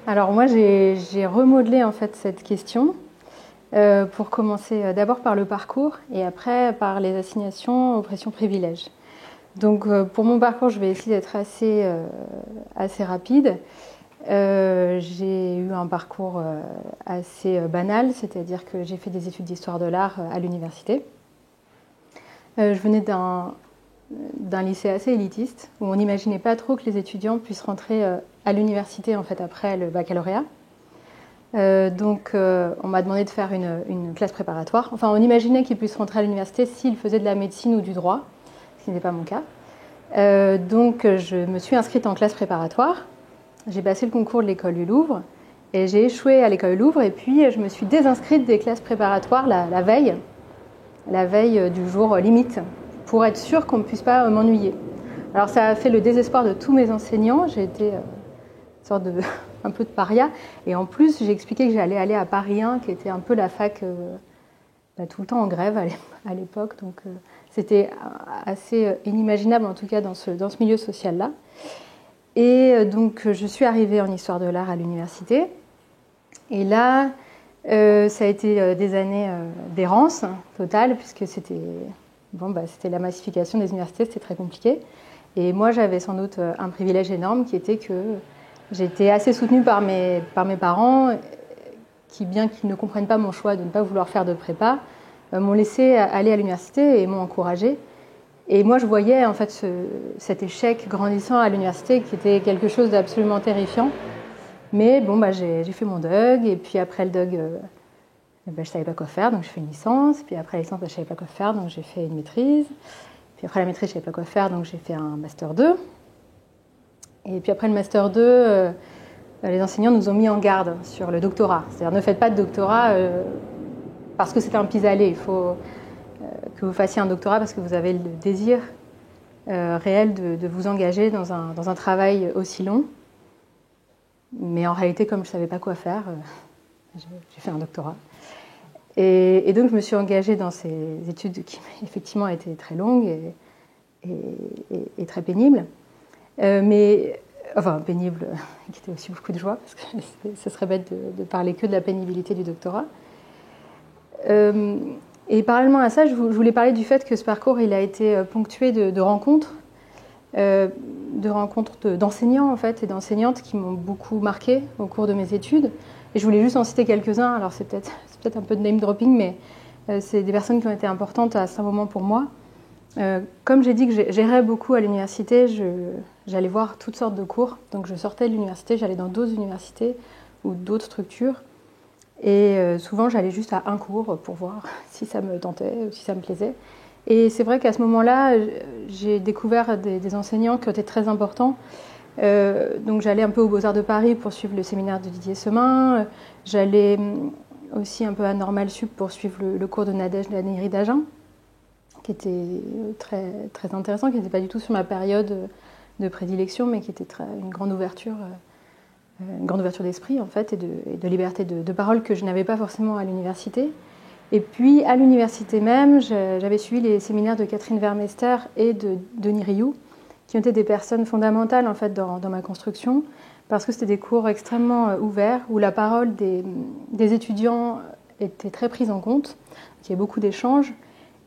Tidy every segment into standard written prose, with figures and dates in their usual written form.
Alors moi, j'ai remodelé en fait cette question pour commencer d'abord par le parcours et après par les assignations, oppression, privilèges. Donc pour mon parcours, je vais essayer d'être assez rapide. J'ai eu un parcours assez banal, c'est-à-dire que j'ai fait des études d'histoire de l'art à l'université. Je venais d'un lycée assez élitiste où on n'imaginait pas trop que les étudiants puissent rentrer à l'université en fait après le baccalauréat. Donc on m'a demandé de faire une classe préparatoire. Enfin, on imaginait qu'ils puissent rentrer à l'université s'ils faisaient de la médecine ou du droit, ce qui n'était pas mon cas. Donc je me suis inscrite en classe préparatoire. J'ai passé le concours de l'école du Louvre et j'ai échoué à l'école du Louvre. Et puis je me suis désinscrite des classes préparatoires la veille du jour limite, pour être sûre qu'on ne puisse pas m'ennuyer. Alors ça a fait le désespoir de tous mes enseignants. J'ai été une sorte de un peu de paria. Et en plus, j'ai expliqué que j'allais aller à Paris 1, qui était un peu la fac tout le temps en grève à l'époque. Donc c'était assez inimaginable, en tout cas dans ce milieu social-là. Et donc je suis arrivée en histoire de l'art à l'université. Et là, ça a été des années d'errance totale, puisque c'était la massification des universités, c'était très compliqué. Et moi, j'avais sans doute un privilège énorme qui était que j'étais assez soutenue par mes parents, qui, bien qu'ils ne comprennent pas mon choix de ne pas vouloir faire de prépa, m'ont laissé aller à l'université et m'ont encouragée. Et moi, je voyais en fait cet échec grandissant à l'université qui était quelque chose d'absolument terrifiant. Mais bon, j'ai fait mon DUG, et puis après le DUG, je ne savais pas quoi faire, donc j'ai fait une licence. Puis après la licence, je ne savais pas quoi faire, donc j'ai fait une maîtrise. Puis après la maîtrise, je ne savais pas quoi faire, donc j'ai fait un Master 2. Et puis après le Master 2, les enseignants nous ont mis en garde sur le doctorat. C'est-à-dire, ne faites pas de doctorat parce que c'est un pis-aller. Il faut que vous fassiez un doctorat parce que vous avez le désir réel de vous engager dans un travail aussi long. Mais en réalité, comme je ne savais pas quoi faire, j'ai fait un doctorat. Et donc, je me suis engagée dans ces études qui, effectivement, étaient très longues et très pénibles. Pénibles, qui étaient aussi beaucoup de joie, parce que ce serait bête de parler que de la pénibilité du doctorat. Et parallèlement à ça, je voulais parler du fait que ce parcours, il a été ponctué de rencontres, d'enseignants en fait, et d'enseignantes qui m'ont beaucoup marqué au cours de mes études. Et je voulais juste en citer quelques-uns. Alors c'est peut-être un peu de name dropping, mais c'est des personnes qui ont été importantes à ce moment pour moi. Comme j'ai dit que j'errais beaucoup à l'université, j'allais voir toutes sortes de cours. Donc je sortais de l'université, j'allais dans d'autres universités ou d'autres structures. Et souvent, j'allais juste à un cours pour voir si ça me tentait ou si ça me plaisait. Et c'est vrai qu'à ce moment-là, j'ai découvert des enseignants qui ont été très importants. Donc j'allais un peu aux Beaux-Arts de Paris pour suivre le séminaire de Didier Semin. J'allais aussi un peu à Normal Sup pour suivre le cours de Nadège Daniri-Dagen, qui était très, très intéressant, qui n'était pas du tout sur ma période de prédilection, mais qui était une grande ouverture d'esprit en fait, et de liberté de parole que je n'avais pas forcément à l'université. Et puis à l'université même, j'avais suivi les séminaires de Catherine Vermester et de Denis Rioux, qui ont été des personnes fondamentales en fait, dans ma construction, parce que c'était des cours extrêmement ouverts, où la parole des étudiants était très prise en compte, il y avait beaucoup d'échanges.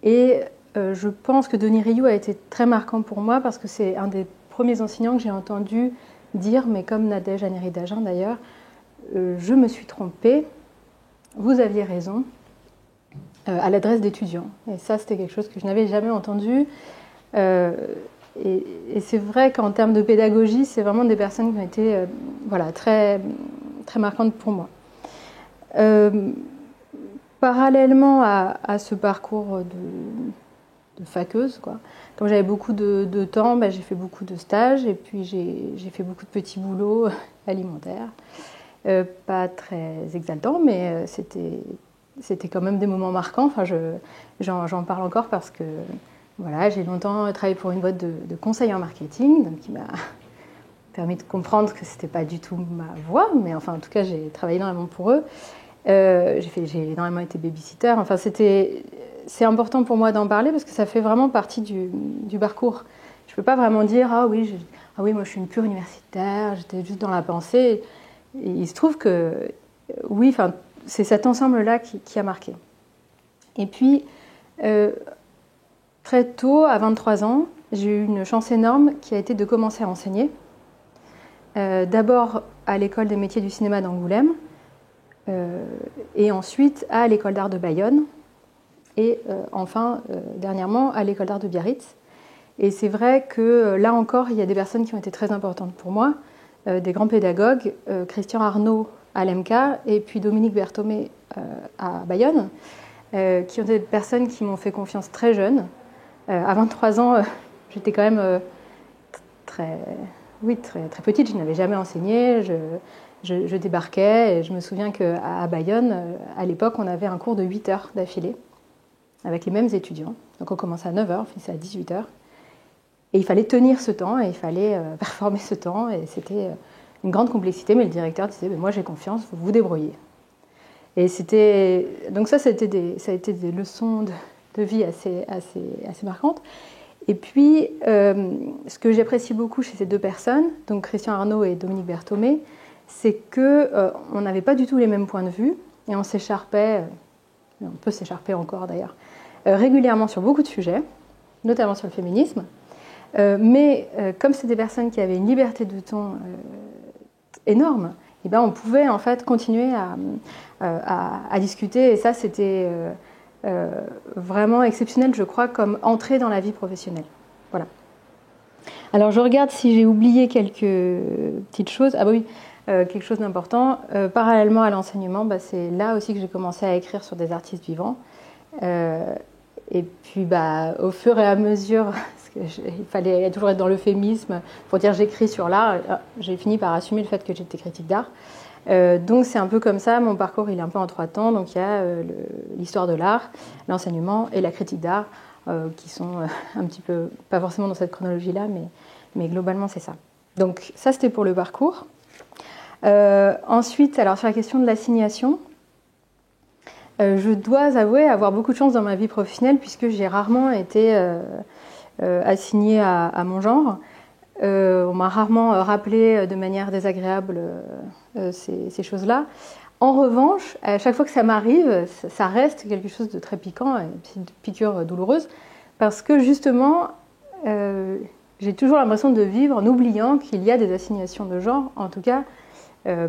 Et je pense que Denis Rioux a été très marquant pour moi, parce que c'est un des premiers enseignants que j'ai entendu dire, mais comme Nadège Daniri-Dagen d'ailleurs, je me suis trompée, vous aviez raison, à l'adresse d'étudiants. Et ça, c'était quelque chose que je n'avais jamais entendu. Et c'est vrai qu'en termes de pédagogie, c'est vraiment des personnes qui ont été très, très marquantes pour moi. Parallèlement à ce parcours de faqueuse, quoi. Comme j'avais beaucoup de temps, j'ai fait beaucoup de stages et puis j'ai fait beaucoup de petits boulots alimentaires. Pas très exaltants, mais c'était quand même des moments marquants. Enfin, j'en parle encore parce que j'ai longtemps travaillé pour une boîte de conseil en marketing, donc qui m'a permis de comprendre que c'était pas du tout ma voie, mais enfin en tout cas j'ai travaillé énormément pour eux. J'ai énormément été babysitter. Enfin, c'est important pour moi d'en parler parce que ça fait vraiment partie du parcours. Je peux pas vraiment dire moi je suis une pure universitaire, j'étais juste dans la pensée. Et il se trouve que, oui, enfin, c'est cet ensemble-là qui a marqué. Et puis, très tôt, à 23 ans, j'ai eu une chance énorme qui a été de commencer à enseigner. D'abord à l'école des métiers du cinéma d'Angoulême, et ensuite à l'école d'art de Bayonne, et enfin, dernièrement, à l'école d'art de Biarritz. Et c'est vrai que là encore, il y a des personnes qui ont été très importantes pour moi, des grands pédagogues, Christian Arnaud à l'EMK et puis Dominique Berthomé à Bayonne, qui ont été des personnes qui m'ont fait confiance très jeune. À 23 ans, j'étais quand même très petite, je n'avais jamais enseigné, je débarquais et je me souviens qu'à Bayonne, à l'époque, on avait un cours de 8 heures d'affilée avec les mêmes étudiants. Donc on commençait à 9 heures, on finissait à 18 heures. Et il fallait tenir ce temps et il fallait performer ce temps et c'était une grande complexité, mais le directeur disait « moi j'ai confiance, vous vous débrouillez ». Et donc ça a été des leçons de vie assez marquantes. Et puis, ce que j'apprécie beaucoup chez ces deux personnes, donc Christian Arnaud et Dominique Berthomé, c'est qu'on n'avait pas du tout les mêmes points de vue et on s'écharpait, on peut s'écharper encore d'ailleurs, régulièrement sur beaucoup de sujets, notamment sur le féminisme. Mais comme c'est des personnes qui avaient une liberté de ton énorme, eh ben, on pouvait en fait continuer à discuter et ça c'était vraiment exceptionnel, je crois, comme entrée dans la vie professionnelle. Voilà. Alors je regarde si j'ai oublié quelques petites choses. Ah bah oui, quelque chose d'important. Parallèlement à l'enseignement, c'est là aussi que j'ai commencé à écrire sur des artistes vivants. Et puis au fur et à mesure, parce il fallait toujours être dans l'euphémisme pour dire j'écris sur l'art, j'ai fini par assumer le fait que j'étais critique d'art. Donc c'est un peu comme ça, mon parcours il est un peu en 3 temps. Donc il y a l'histoire de l'art, l'enseignement et la critique d'art qui sont un petit peu, pas forcément dans cette chronologie-là, mais globalement c'est ça. Donc ça c'était pour le parcours. Ensuite, alors sur la question de l'assignation, je dois avouer avoir beaucoup de chance dans ma vie professionnelle puisque j'ai rarement été assignée à mon genre. On m'a rarement rappelé de manière désagréable ces choses-là. En revanche, à chaque fois que ça m'arrive, ça reste quelque chose de très piquant, une petite piqûre douloureuse, parce que justement, j'ai toujours l'impression de vivre en oubliant qu'il y a des assignations de genre, en tout cas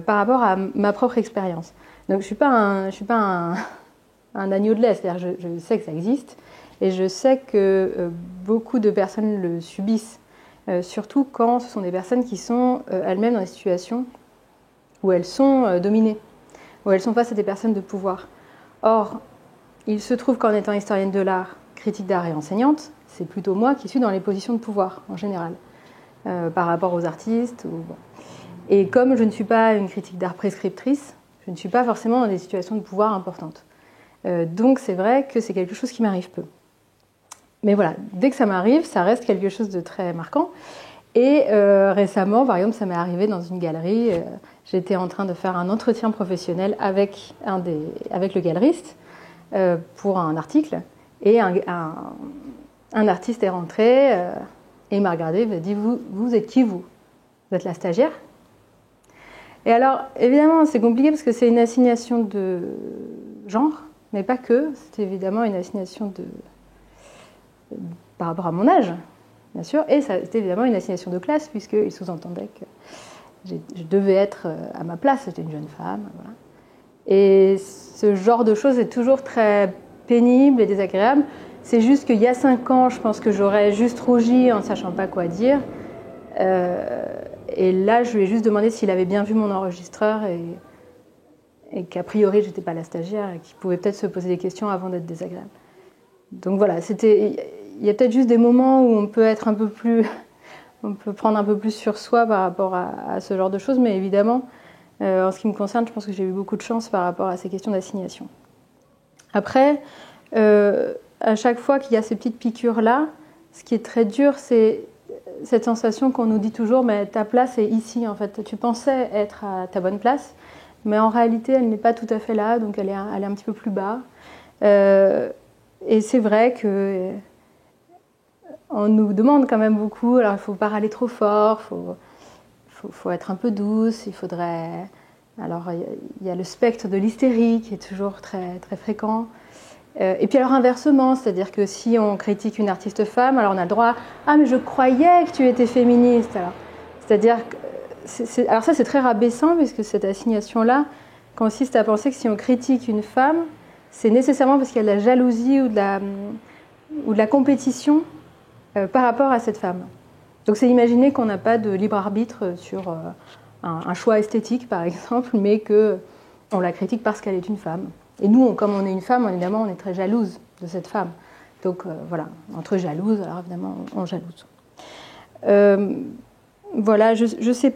par rapport à ma propre expérience. Donc je suis pas un agneau de lait, c'est-à-dire je sais que ça existe, et je sais que beaucoup de personnes le subissent. Surtout quand ce sont des personnes qui sont elles-mêmes dans des situations où elles sont dominées, où elles sont face à des personnes de pouvoir. Or, il se trouve qu'en étant historienne de l'art, critique d'art et enseignante, c'est plutôt moi qui suis dans les positions de pouvoir, en général, par rapport aux artistes. Et comme je ne suis pas une critique d'art prescriptrice, je ne suis pas forcément dans des situations de pouvoir importantes. Donc c'est vrai que c'est quelque chose qui m'arrive peu. Mais voilà, dès que ça m'arrive, ça reste quelque chose de très marquant. Et récemment, par exemple, ça m'est arrivé dans une galerie. J'étais en train de faire un entretien professionnel avec le galeriste pour un article. Et un artiste est rentré et il m'a regardé et m'a dit vous êtes qui, vous êtes la stagiaire? Et alors, évidemment, c'est compliqué parce que c'est une assignation de genre, mais pas que. C'est évidemment une assignation par rapport à mon âge, bien sûr, et c'était évidemment une assignation de classe, puisqu'il sous-entendait que je devais être à ma place, j'étais une jeune femme. Voilà. Et ce genre de choses est toujours très pénible et désagréable. C'est juste qu'il y a 5 ans, je pense que j'aurais juste rougi en ne sachant pas quoi dire. Et là, je lui ai juste demandé s'il avait bien vu mon enregistreur et qu'a priori, je n'étais pas la stagiaire et qu'il pouvait peut-être se poser des questions avant d'être désagréable. Donc voilà, il y a peut-être juste des moments où on peut être un peu plus, on peut prendre un peu plus sur soi par rapport à ce genre de choses, mais évidemment, en ce qui me concerne, je pense que j'ai eu beaucoup de chance par rapport à ces questions d'assignation. Après, à chaque fois qu'il y a ces petites piqûres-là, ce qui est très dur, c'est cette sensation qu'on nous dit toujours, mais ta place est ici, en fait. Tu pensais être à ta bonne place, mais en réalité, elle n'est pas tout à fait là, donc elle est un petit peu plus bas. Et c'est vrai que on nous demande quand même beaucoup. Alors, il ne faut pas râler trop fort, faut être un peu douce. Il faudrait Alors, il y a le spectre de l'hystérie qui est toujours très, très fréquent. Et puis alors inversement, c'est-à-dire que si on critique une artiste femme, alors on a le droit « Ah, mais je croyais que tu étais féministe ». C'est-à-dire que alors ça c'est très rabaissant, puisque cette assignation-là consiste à penser que si on critique une femme, c'est nécessairement parce qu'il y a de la jalousie ou de la compétition par rapport à cette femme. Donc c'est imaginer qu'on n'a pas de libre arbitre sur un choix esthétique, par exemple, mais qu'on la critique parce qu'elle est une femme. Et nous, comme on est une femme, évidemment, on est très jalouse de cette femme. Donc voilà, entre jalouses, alors évidemment, on jalouse. Voilà, je ne sais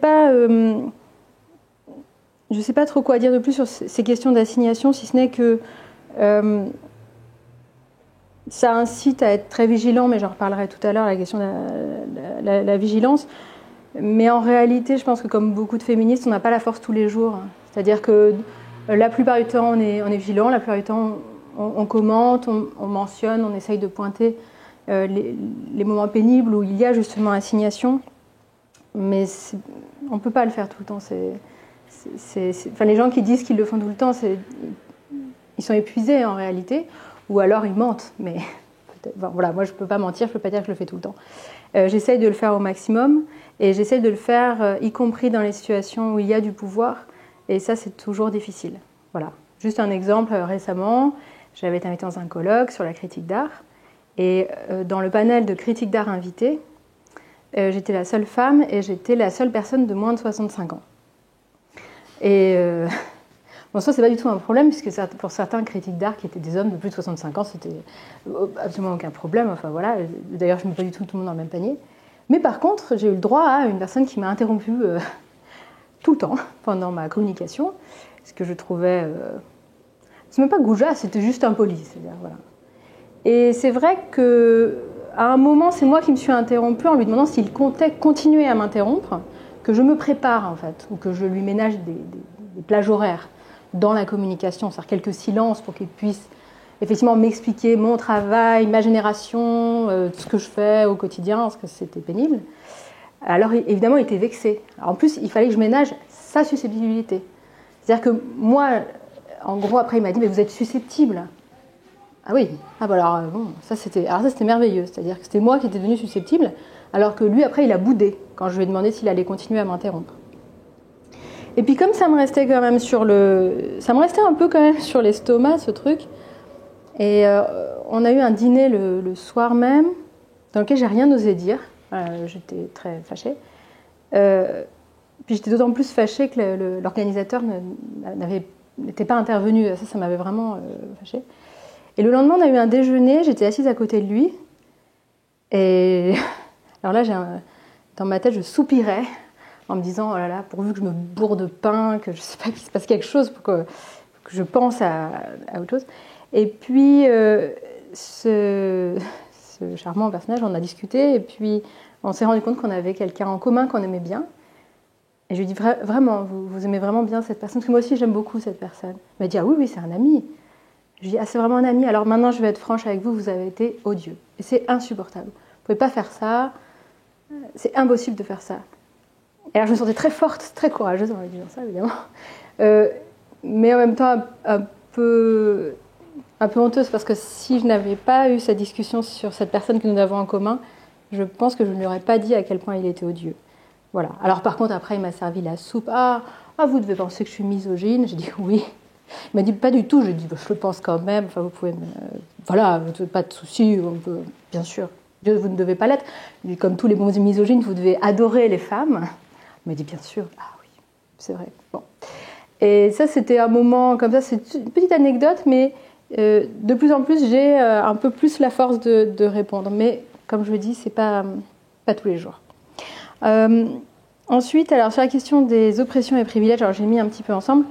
pas trop quoi dire de plus sur ces questions d'assignation, si ce n'est que ça incite à être très vigilant, mais j'en reparlerai tout à l'heure, la question de la vigilance. Mais en réalité, je pense que comme beaucoup de féministes, on n'a pas la force tous les jours. C'est-à-dire que la plupart du temps, on est vigilant, la plupart du temps, on commente, on mentionne, on essaye de pointer les moments pénibles où il y a justement assignation. Mais on ne peut pas le faire tout le temps. Enfin, les gens qui disent qu'ils le font tout le temps, ils sont épuisés en réalité, ou alors ils mentent. Mais enfin, voilà, moi, je ne peux pas mentir, je ne peux pas dire que je le fais tout le temps. J'essaye de le faire au maximum, et j'essaye de le faire y compris dans les situations où il y a du pouvoir. Et ça, c'est toujours difficile. Voilà. Juste un exemple, récemment, j'avais été invitée dans un colloque sur la critique d'art. Et dans le panel de critiques d'art invités, j'étais la seule femme et j'étais la seule personne de moins de 65 ans. Et bon, ça, c'est pas du tout un problème, puisque pour certains critiques d'art qui étaient des hommes de plus de 65 ans, c'était absolument aucun problème. Enfin voilà. D'ailleurs, je ne mets pas du tout le monde dans le même panier. Mais par contre, j'ai eu le droit à une personne qui m'a interrompue tout le temps pendant ma communication, ce que je trouvais... c'est même pas goujat, c'était juste impoli. C'est-à-dire, voilà. Et c'est vrai qu'à un moment, c'est moi qui me suis interrompue en lui demandant s'il comptait continuer à m'interrompre, que je me prépare en fait, ou que je lui ménage des plages horaires dans la communication, c'est-à-dire quelques silences pour qu'il puisse effectivement m'expliquer mon travail, ma génération, ce que je fais au quotidien, parce que c'était pénible. Alors évidemment, il était vexé. Alors, en plus, il fallait que je ménage sa susceptibilité. C'est-à-dire que moi, en gros, après, il m'a dit « mais vous êtes susceptible ». Ah oui, ah bah alors bon, ça c'était merveilleux. C'est-à-dire que c'était moi qui étais devenue susceptible, alors que lui, après, il a boudé quand je lui ai demandé s'il allait continuer à m'interrompre. Et puis comme ça me restait un peu quand même sur l'estomac, ce truc. Et on a eu un dîner le soir même, dans lequel j'ai rien osé dire. J'étais très fâchée. Puis j'étais d'autant plus fâchée que l'organisateur n'était pas intervenu. Ça m'avait vraiment fâchée. Et le lendemain, on a eu un déjeuner. J'étais assise à côté de lui. Et alors là, dans ma tête, je soupirais en me disant, oh là là, pourvu que je me bourre de pain, que je ne sais pas qu'il se passe quelque chose pour que je pense à autre chose. Et puis, ce charmant personnage, on a discuté, et puis on s'est rendu compte qu'on avait quelqu'un en commun qu'on aimait bien. Et je lui ai dit, vraiment, vous aimez vraiment bien cette personne? Parce que moi aussi, j'aime beaucoup cette personne. Il m'a dit, ah oui, c'est un ami. Je lui ai dit, ah, c'est vraiment un ami. Alors maintenant, je vais être franche avec vous, vous avez été odieux. Et c'est insupportable. Vous ne pouvez pas faire ça. C'est impossible de faire ça. Et alors, je me sentais très forte, très courageuse en lui disant ça, évidemment. Mais en même temps, un peu honteuse, parce que si je n'avais pas eu cette discussion sur cette personne que nous avons en commun, je pense que je ne lui aurais pas dit à quel point il était odieux. Voilà. Alors par contre, après, il m'a servi la soupe. Ah, vous devez penser que je suis misogyne. J'ai dit oui. Il m'a dit pas du tout. J'ai dit, je le pense quand même. Enfin, vous pouvez voilà, pas de souci. Bien sûr. Vous ne devez pas l'être. Comme tous les bons misogynes, vous devez adorer les femmes. Il m'a dit, bien sûr. Ah oui, c'est vrai. Bon. Et ça, c'était un moment comme ça. C'est une petite anecdote, mais de plus en plus, j'ai un peu plus la force de répondre. Mais comme je le dis, c'est pas tous les jours. Ensuite, alors sur la question des oppressions et privilèges, alors j'ai mis un petit peu ensemble.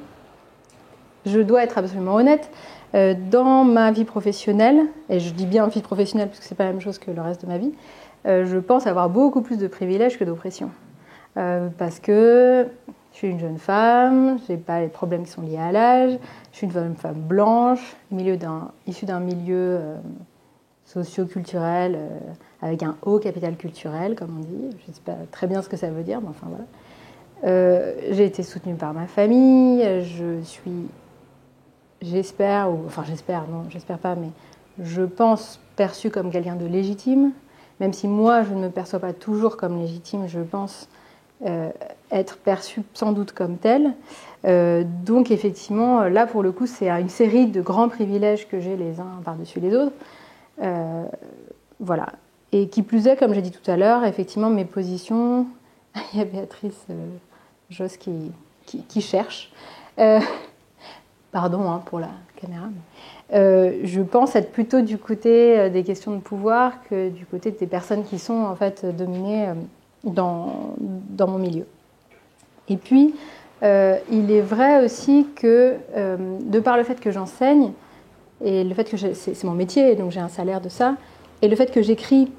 Je dois être absolument honnête. Dans ma vie professionnelle, et je dis bien vie professionnelle parce que c'est pas la même chose que le reste de ma vie, je pense avoir beaucoup plus de privilèges que d'oppressions. Parce que je suis une jeune femme, je n'ai pas les problèmes qui sont liés à l'âge, je suis une femme blanche, issue d'un milieu socio-culturel, avec un haut capital culturel, comme on dit. Je ne sais pas très bien ce que ça veut dire, mais enfin voilà. J'ai été soutenue par ma famille, j'espère, non, j'espère pas, mais je pense perçue comme quelqu'un de légitime, même si moi je ne me perçois pas toujours comme légitime, je pense être perçue sans doute comme telle. Donc effectivement, là pour le coup, c'est une série de grands privilèges que j'ai les uns par-dessus les autres. Voilà. Et qui plus est, comme j'ai dit tout à l'heure, effectivement, mes positions... Il y a Béatrice Josse qui cherche. Pardon pour la caméra. Mais, je pense être plutôt du côté des questions de pouvoir que du côté des personnes qui sont en fait dominées dans mon milieu. Et puis, il est vrai aussi que, de par le fait que j'enseigne, et le fait que c'est mon métier, donc j'ai un salaire de ça, et le fait que j'écris,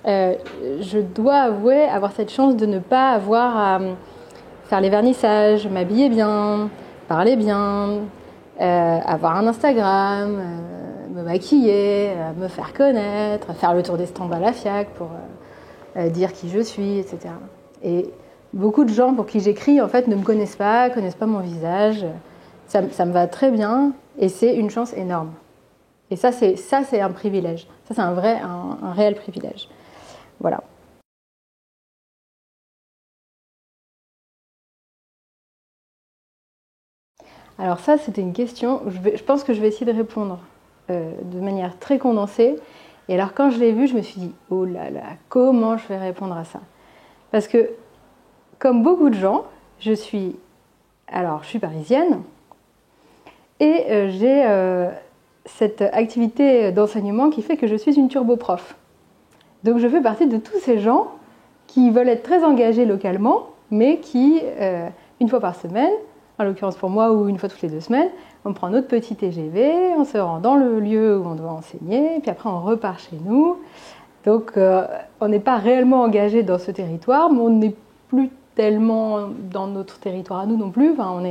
je dois avouer avoir cette chance de ne pas avoir à faire les vernissages, m'habiller bien, parler bien, avoir un Instagram, me maquiller, me faire connaître, faire le tour des stands à la FIAC pour dire qui je suis, etc. Et beaucoup de gens pour qui j'écris, en fait, ne me connaissent pas mon visage. Ça me va très bien et c'est une chance énorme. Et ça, c'est un privilège. Ça, c'est un réel privilège. Voilà. Alors ça, c'était une question, je pense que je vais essayer de répondre de manière très condensée. Et alors quand je l'ai vu, je me suis dit, oh là là, comment je vais répondre à ça? Parce que, comme beaucoup de gens, je suis parisienne et j'ai cette activité d'enseignement qui fait que je suis une turboprof. Donc je fais partie de tous ces gens qui veulent être très engagés localement, mais qui, une fois par semaine, en l'occurrence pour moi, ou une fois toutes les 2 semaines, on prend notre petit TGV, on se rend dans le lieu où on doit enseigner, puis après on repart chez nous. Donc on n'est pas réellement engagé dans ce territoire, mais on n'est plus tellement dans notre territoire à nous non plus. Enfin,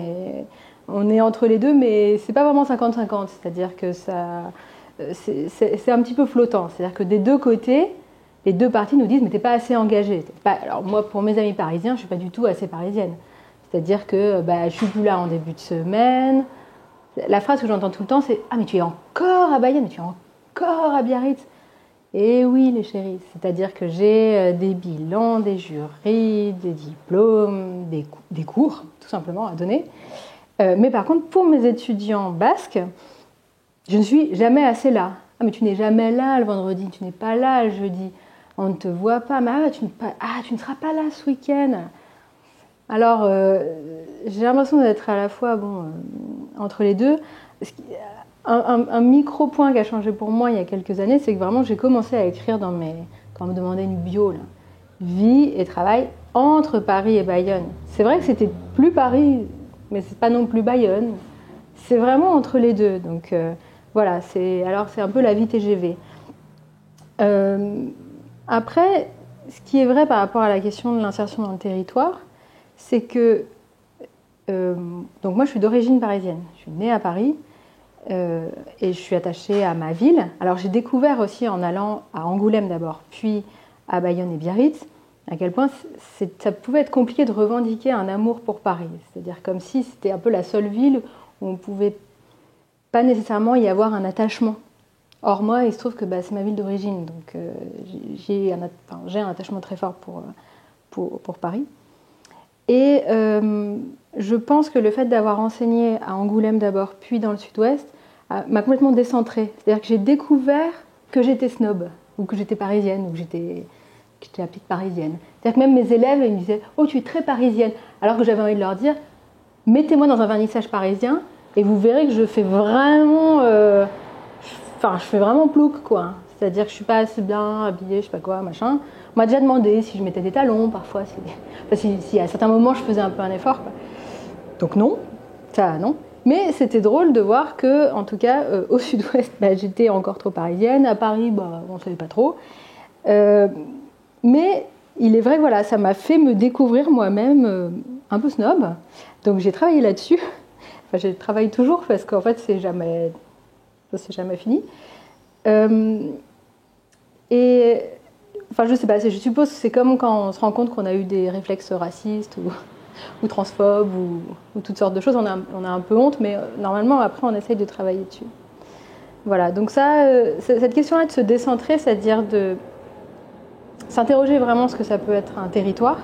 on est entre les deux, mais c'est pas vraiment 50-50, c'est-à-dire que c'est un petit peu flottant. C'est-à-dire que des deux côtés, les deux parties nous disent mais t'es pas assez engagé. Alors moi, pour mes amis parisiens, je suis pas du tout assez parisienne. C'est-à-dire que je suis plus là en début de semaine. La phrase que j'entends tout le temps, c'est ah mais tu es encore à Bayonne, mais tu es encore à Biarritz. Et oui les chéris, c'est-à-dire que j'ai des bilans, des jurys, des diplômes, des cours tout simplement à donner. Mais par contre, pour mes étudiants basques, je ne suis jamais assez là. Ah mais tu n'es jamais là le vendredi, tu n'es pas là le jeudi, on ne te voit pas, mais tu ne seras pas là ce week-end. Alors, j'ai l'impression d'être à la fois entre les deux. Un micro-point qui a changé pour moi il y a quelques années, c'est que vraiment j'ai commencé à écrire quand on me demandait une bio, là, vie et travail entre Paris et Bayonne. C'est vrai que c'était plus Paris, mais c'est pas non plus Bayonne. C'est vraiment entre les deux. Donc voilà, c'est un peu la vie TGV. Après, ce qui est vrai par rapport à la question de l'insertion dans le territoire, c'est que donc moi je suis d'origine parisienne, je suis née à Paris et je suis attachée à ma ville. Alors j'ai découvert aussi en allant à Angoulême d'abord, puis à Bayonne et Biarritz, à quel point ça pouvait être compliqué de revendiquer un amour pour Paris. C'est-à-dire comme si c'était un peu la seule ville où on ne pouvait pas nécessairement y avoir un attachement. Or moi, il se trouve que c'est ma ville d'origine, donc j'ai un attachement très fort pour Paris. Et je pense que le fait d'avoir enseigné à Angoulême d'abord, puis dans le sud-ouest, m'a complètement décentrée. C'est-à-dire que j'ai découvert que j'étais snob, ou que j'étais parisienne, ou que j'étais la petite parisienne. C'est-à-dire que même mes élèves, ils me disaient « Oh, tu es très parisienne !» Alors que j'avais envie de leur dire « Mettez-moi dans un vernissage parisien, et vous verrez que je fais vraiment... je fais vraiment plouc, quoi. C'est-à-dire que je suis pas assez bien habillée, je sais pas quoi, machin. On m'a déjà demandé si je mettais des talons, parfois, si à certains moments je faisais un peu un effort, quoi. Donc non, ça non. Mais c'était drôle de voir que, en tout cas, au sud-ouest, j'étais encore trop parisienne. À Paris, on ne savait pas trop. Mais il est vrai que voilà, ça m'a fait me découvrir moi-même un peu snob. Donc j'ai travaillé là-dessus. Enfin, je travaille toujours parce qu'en fait, c'est jamais fini. Et Enfin, je sais pas, je suppose que c'est comme quand on se rend compte qu'on a eu des réflexes racistes ou transphobes ou toutes sortes de choses. On a un peu honte, mais normalement, après, on essaye de travailler dessus. Voilà, donc ça, cette question-là de se décentrer, c'est-à-dire de s'interroger vraiment ce que ça peut être un territoire,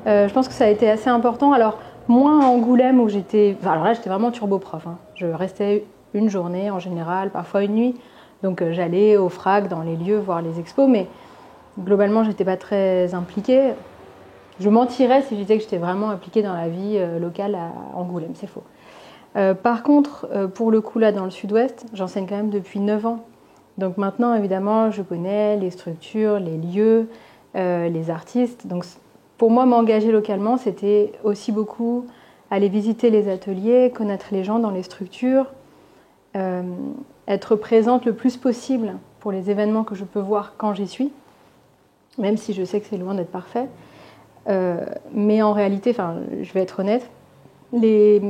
je pense que ça a été assez important. Alors, moins à Angoulême où j'étais... Enfin, alors là, j'étais vraiment turbo-prof. Hein. Je restais une journée en général, parfois une nuit. Donc, j'allais au FRAC, dans les lieux, voir les expos, mais globalement, j'étais pas très impliquée. Je mentirais si je disais que j'étais vraiment impliquée dans la vie locale à Angoulême, c'est faux. Par contre, pour le coup, là, dans le sud-ouest, j'enseigne quand même depuis 9 ans. Donc maintenant, évidemment, je connais les structures, les lieux, les artistes. Donc pour moi, m'engager localement, c'était aussi beaucoup aller visiter les ateliers, connaître les gens dans les structures, être présente le plus possible pour les événements que je peux voir quand j'y suis, même si je sais que c'est loin d'être parfait. Mais en réalité, je vais être honnête, les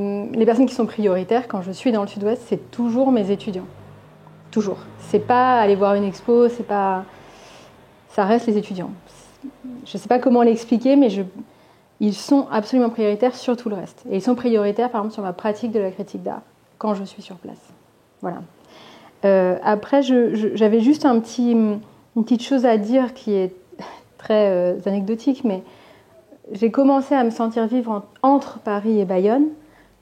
personnes qui sont prioritaires quand je suis dans le sud-ouest, c'est toujours mes étudiants. Toujours. C'est pas aller voir une expo, c'est pas... Ça reste les étudiants. Je sais pas comment l'expliquer, mais ils sont absolument prioritaires sur tout le reste. Et ils sont prioritaires, par exemple, sur ma pratique de la critique d'art, quand je suis sur place. Voilà. Après, j'avais juste une petite chose à dire qui est très anecdotique, mais j'ai commencé à me sentir vivre entre Paris et Bayonne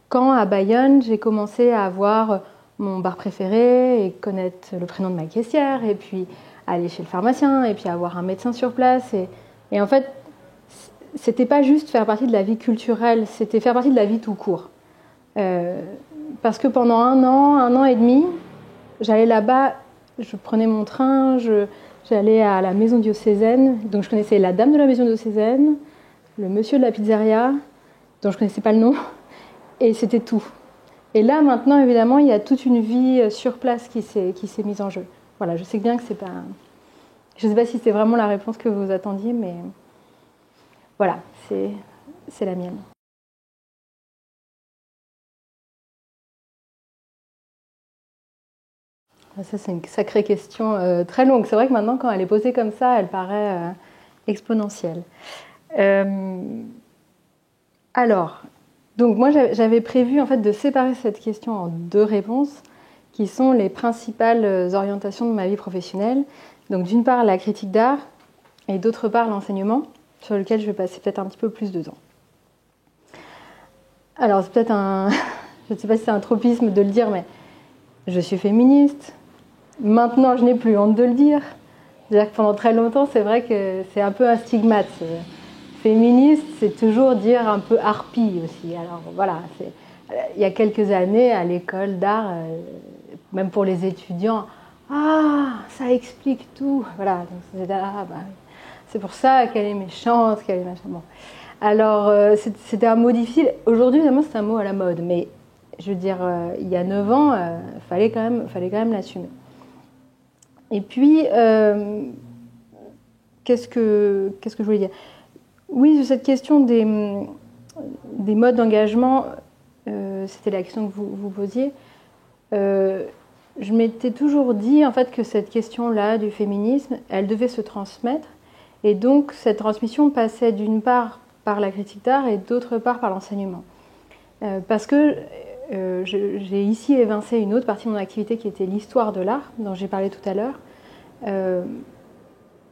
quand, à Bayonne, j'ai commencé à avoir mon bar préféré et connaître le prénom de ma caissière et puis aller chez le pharmacien et puis avoir un médecin sur place. Et en fait, c'était pas juste faire partie de la vie culturelle, c'était faire partie de la vie tout court. Parce que pendant un an et demi, j'allais là-bas, je prenais mon train, j'allais à la maison diocésaine, donc je connaissais la dame de la maison diocésaine, le monsieur de la pizzeria, dont je ne connaissais pas le nom, et c'était tout. Et là, maintenant, évidemment, il y a toute une vie sur place qui s'est mise en jeu. Voilà, je sais bien que c'est pas... Je ne sais pas si c'est vraiment la réponse que vous attendiez, mais voilà, c'est la mienne. Ça, c'est une sacrée question très longue. C'est vrai que maintenant, quand elle est posée comme ça, elle paraît exponentielle. Alors, donc moi, j'avais prévu en fait de séparer cette question en 2 réponses, qui sont les principales orientations de ma vie professionnelle. Donc, d'une part, la critique d'art, et d'autre part, l'enseignement, sur lequel je vais passer peut-être un petit peu plus de temps. Alors, c'est peut-être je ne sais pas si c'est un tropisme de le dire, mais je suis féministe. Maintenant, je n'ai plus honte de le dire. C'est-à-dire que pendant très longtemps, c'est vrai que c'est un peu un stigmate. Féministe, c'est toujours dire un peu harpie aussi. Alors voilà, il y a quelques années, à l'école d'art, même pour les étudiants, ah, ça explique tout. Voilà, donc c'est pour ça qu'elle est méchante, qu'elle est machin. Bon. Alors, c'était un mot difficile. Aujourd'hui, évidemment, c'est un mot à la mode, mais je veux dire, il y a 9 ans, fallait quand même l'assumer. Et puis, qu'est-ce que je voulais dire ? Oui, sur cette question des modes d'engagement, c'était la question que vous posiez. Je m'étais toujours dit en fait que cette question-là du féminisme, elle devait se transmettre. Et donc, cette transmission passait d'une part par la critique d'art et d'autre part par l'enseignement. Parce que j'ai ici évincé une autre partie de mon activité qui était l'histoire de l'art, dont j'ai parlé tout à l'heure.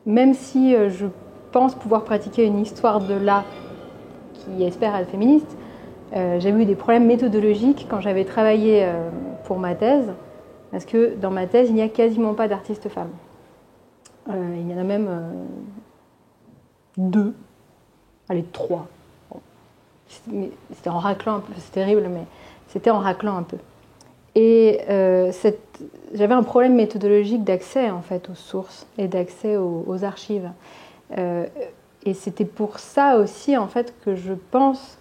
Même si je pense pouvoir pratiquer une histoire de l'art qui espère être féministe, j'ai eu des problèmes méthodologiques quand j'avais travaillé pour ma thèse, parce que dans ma thèse, il n'y a quasiment pas d'artistes femmes. Il y en a même 2, allez 3. Bon. C'était en raclant un peu, c'est terrible, mais c'était en raclant un peu. Et j'avais un problème méthodologique d'accès en fait aux sources et d'accès aux archives. Et c'était pour ça aussi en fait que je pensais,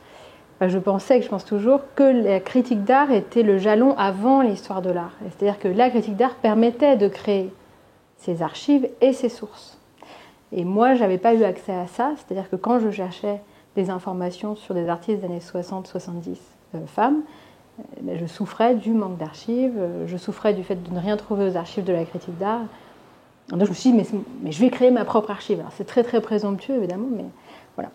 que je pense toujours, que la critique d'art était le jalon avant l'histoire de l'art. C'est-à-dire que la critique d'art permettait de créer ses archives et ses sources. Et moi, je n'avais pas eu accès à ça. C'est-à-dire que quand je cherchais des informations sur des artistes des années 60-70 femmes, je souffrais du manque d'archives, je souffrais du fait de ne rien trouver aux archives de la critique d'art. Donc je me suis dit, mais je vais créer ma propre archive. Alors c'est très très présomptueux évidemment, mais voilà.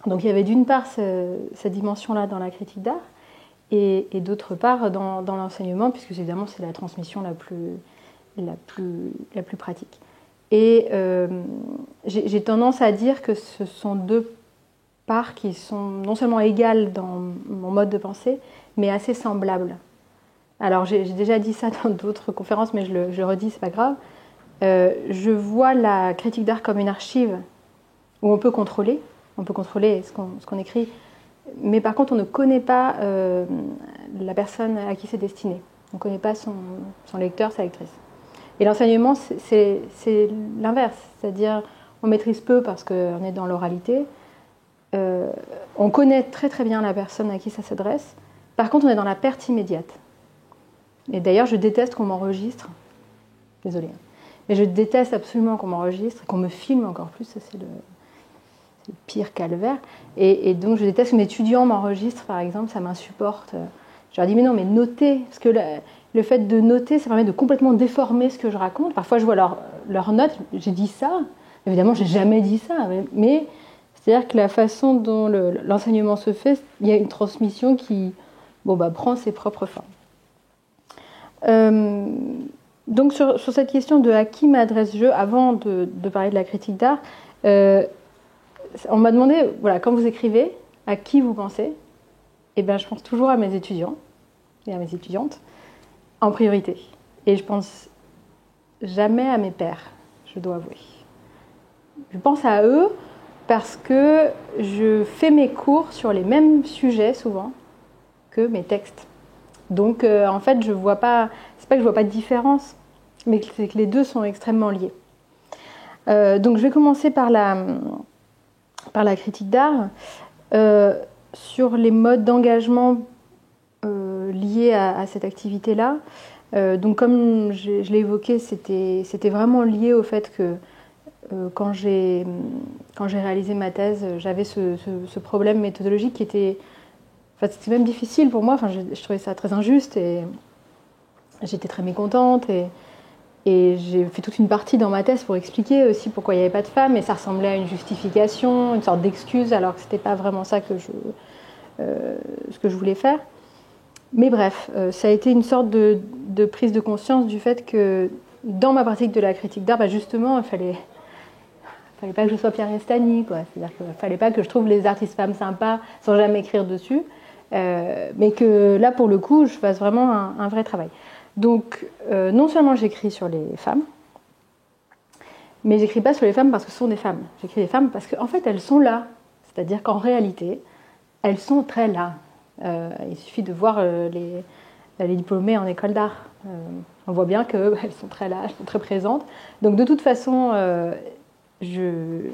Donc il y avait d'une part cette dimension-là dans la critique d'art, et d'autre part dans l'enseignement, puisque évidemment c'est la transmission la plus pratique. Et j'ai tendance à dire que ce sont deux parts qui sont non seulement égales dans mon mode de pensée, mais assez semblables. Alors j'ai déjà dit ça dans d'autres conférences, mais je le redis, c'est pas grave. Je vois la critique d'art comme une archive où on peut contrôler ce qu'on écrit, mais par contre on ne connaît pas la personne à qui c'est destiné. On ne connaît pas son lecteur, sa lectrice. Et l'enseignement, c'est l'inverse, c'est-à-dire on maîtrise peu parce qu'on est dans l'oralité, on connaît très très bien la personne à qui ça s'adresse, par contre on est dans la perte immédiate. Et d'ailleurs je déteste qu'on m'enregistre, désolée, mais je déteste absolument qu'on m'enregistre, qu'on me filme encore plus, ça c'est le pire calvaire. Et donc je déteste qu'un étudiant m'enregistre par exemple, ça m'insupporte. Je leur dis mais non, mais notez, parce que le fait de noter, ça permet de complètement déformer ce que je raconte. Parfois je vois leurs notes, j'ai dit ça, évidemment j'ai jamais dit ça, mais c'est-à-dire que la façon dont l'enseignement se fait, il y a une transmission qui prend ses propres formes. Donc sur cette question de à qui m'adresse-je, avant de parler de la critique d'art, on m'a demandé, voilà, quand vous écrivez, à qui vous pensez? Eh bien, je pense toujours à mes étudiants et à mes étudiantes, en priorité. Et je pense jamais à mes pairs, je dois avouer. Je pense à eux parce que je fais mes cours sur les mêmes sujets, souvent, que mes textes. Donc, en fait, je vois pas, c'est pas que je vois pas de différence, mais c'est que les deux sont extrêmement liés. Donc, je vais commencer par la critique d'art, sur les modes d'engagement liés à cette activité-là. Donc comme je l'ai évoqué, c'était vraiment lié au fait que quand j'ai réalisé ma thèse, j'avais ce problème méthodologique qui était... Enfin, c'était même difficile pour moi, enfin, je trouvais ça très injuste et j'étais très mécontente et j'ai fait toute une partie dans ma thèse pour expliquer aussi pourquoi il n'y avait pas de femmes, et ça ressemblait à une justification, une sorte d'excuse, alors que ce n'était pas vraiment ça ce que je voulais faire. Mais bref, ça a été une sorte de prise de conscience du fait que dans ma pratique de la critique d'art, justement, il fallait pas que je sois Pierre Restany, quoi. C'est-à-dire qu'il ne fallait pas que je trouve les artistes femmes sympas sans jamais écrire dessus, mais que là, pour le coup, je fasse vraiment un vrai travail. Donc, non seulement j'écris sur les femmes, mais j'écris pas sur les femmes parce que ce sont des femmes. J'écris les femmes parce qu'en fait, elles sont là. C'est-à-dire qu'en réalité, elles sont très là. Il suffit de voir les diplômés en école d'art. On voit bien qu'elles sont très là, elles sont très présentes. Donc, de toute façon, j'ai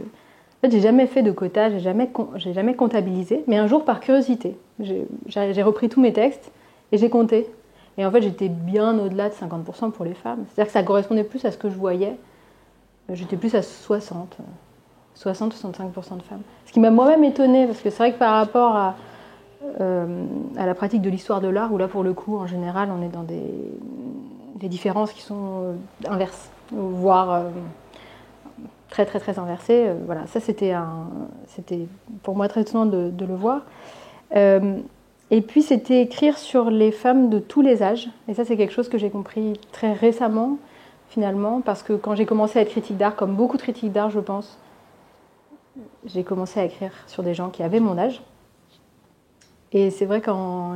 jamais fait de quota, j'ai jamais comptabilisé. Mais un jour, par curiosité, j'ai repris tous mes textes et j'ai compté. Et en fait, j'étais bien au-delà de 50% pour les femmes. C'est-à-dire que ça correspondait plus à ce que je voyais. J'étais plus à 60-65% de femmes. Ce qui m'a moi-même étonnée, parce que c'est vrai que par rapport à la pratique de l'histoire de l'art, où là, pour le coup, en général, on est dans des différences qui sont inverses, voire très, très, très inversées. Voilà, ça, c'était pour moi très étonnant de le voir. Et puis, c'était écrire sur les femmes de tous les âges. Et ça, c'est quelque chose que j'ai compris très récemment, finalement, parce que quand j'ai commencé à être critique d'art, comme beaucoup de critiques d'art, je pense, j'ai commencé à écrire sur des gens qui avaient mon âge. Et c'est vrai qu'en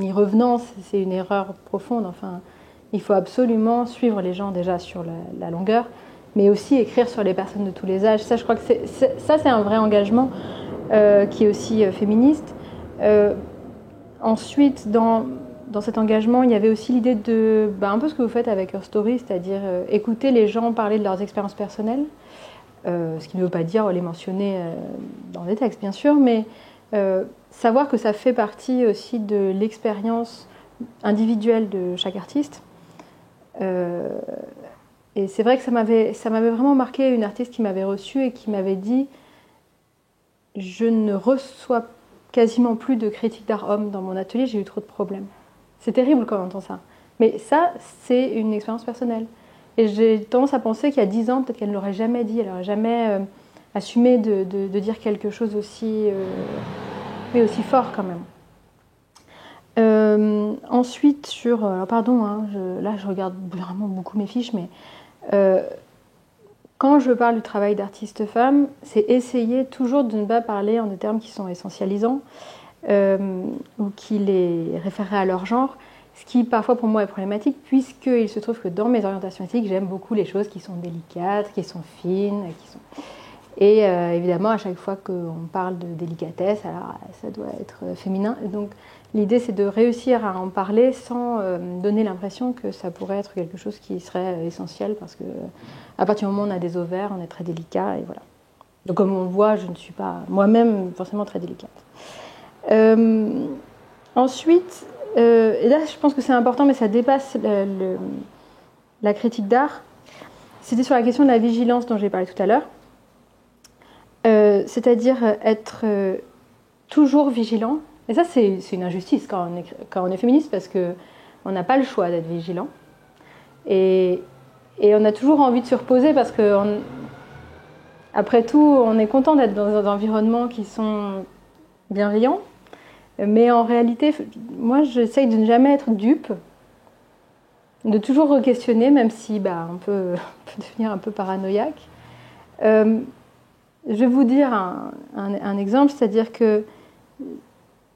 y revenant, c'est une erreur profonde. Enfin, il faut absolument suivre les gens déjà sur la longueur, mais aussi écrire sur les personnes de tous les âges. Ça, je crois que c'est un vrai engagement qui est aussi féministe. Ensuite, dans cet engagement, il y avait aussi l'idée de un peu ce que vous faites avec Your Story, c'est-à-dire écouter les gens parler de leurs expériences personnelles, ce qui ne veut pas dire les mentionner dans des textes, bien sûr, mais savoir que ça fait partie aussi de l'expérience individuelle de chaque artiste. Et c'est vrai que ça m'avait vraiment marqué, une artiste qui m'avait reçue et qui m'avait dit « Je ne reçois quasiment plus de critiques d'art homme dans mon atelier, j'ai eu trop de problèmes. » C'est terrible quand on entend ça. Mais ça, c'est une expérience personnelle. Et j'ai tendance à penser qu'il y a 10 ans, peut-être qu'elle ne l'aurait jamais dit, elle n'aurait jamais assumé de dire quelque chose aussi, mais aussi fort quand même. Ensuite, alors pardon, hein, là je regarde vraiment beaucoup mes fiches, mais quand je parle du travail d'artiste femme, c'est essayer toujours de ne pas parler en des termes qui sont essentialisants ou qui les référeraient à leur genre, ce qui parfois pour moi est problématique, puisqu'il se trouve que dans mes orientations éthiques, j'aime beaucoup les choses qui sont délicates, qui sont fines, Et évidemment, à chaque fois qu'on parle de délicatesse, alors ça doit être féminin. Donc l'idée, c'est de réussir à en parler sans donner l'impression que ça pourrait être quelque chose qui serait essentiel, parce que à partir du moment où on a des ovaires, on est très délicat, et voilà. Donc comme on le voit, je ne suis pas moi-même forcément très délicate. Ensuite, et là je pense que c'est important, mais ça dépasse la critique d'art, c'était sur la question de la vigilance dont j'ai parlé tout à l'heure. C'est-à-dire être toujours vigilant. Et ça, c'est une injustice quand on est féministe, parce qu'on n'a pas le choix d'être vigilant. Et on a toujours envie de se reposer, parce que, après tout, on est content d'être dans des environnements qui sont bienveillants. Mais en réalité, moi, j'essaye de ne jamais être dupe, de toujours re-questionner, même si on peut devenir un peu paranoïaque. Je vais vous dire un exemple, c'est-à-dire que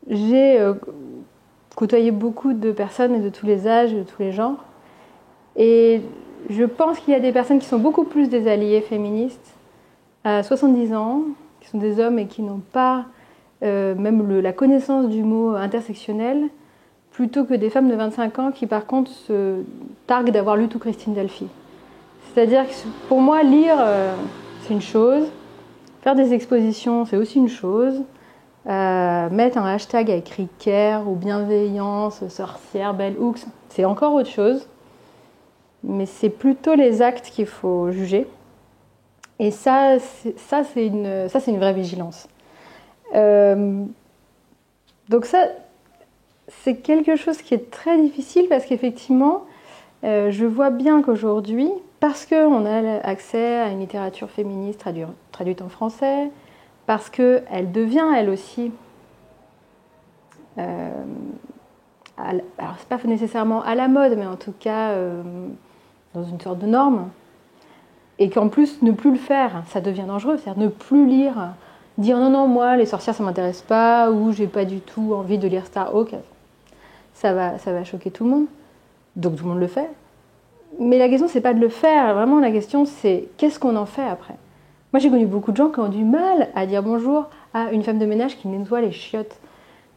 j'ai côtoyé beaucoup de personnes et de tous les âges, de tous les genres, et je pense qu'il y a des personnes qui sont beaucoup plus des alliés féministes à 70 ans, qui sont des hommes et qui n'ont pas même la connaissance du mot intersectionnel, plutôt que des femmes de 25 ans qui par contre se targuent d'avoir lu tout Christine Delphi. C'est-à-dire que pour moi, lire, c'est une chose. Faire des expositions, c'est aussi une chose. Mettre un hashtag avec écrit care ou bienveillance, sorcière, belle hooks, c'est encore autre chose. Mais c'est plutôt les actes qu'il faut juger. Et ça, c'est une vraie vigilance. Donc ça, c'est quelque chose qui est très difficile, parce qu'effectivement, je vois bien qu'aujourd'hui, parce qu'on a accès à une littérature féministe traduite en français, parce qu'elle devient, elle aussi, alors c'est pas nécessairement à la mode, mais en tout cas dans une sorte de norme, et qu'en plus, ne plus le faire, ça devient dangereux, c'est-à-dire ne plus lire, dire non, moi, les sorcières, ça m'intéresse pas, ou j'ai pas du tout envie de lire Starhawk, ça va choquer tout le monde, donc tout le monde le fait. Mais la question, c'est pas de le faire. Vraiment, la question, c'est qu'est-ce qu'on en fait après. Moi, j'ai connu beaucoup de gens qui ont du mal à dire bonjour à une femme de ménage qui nettoie les chiottes.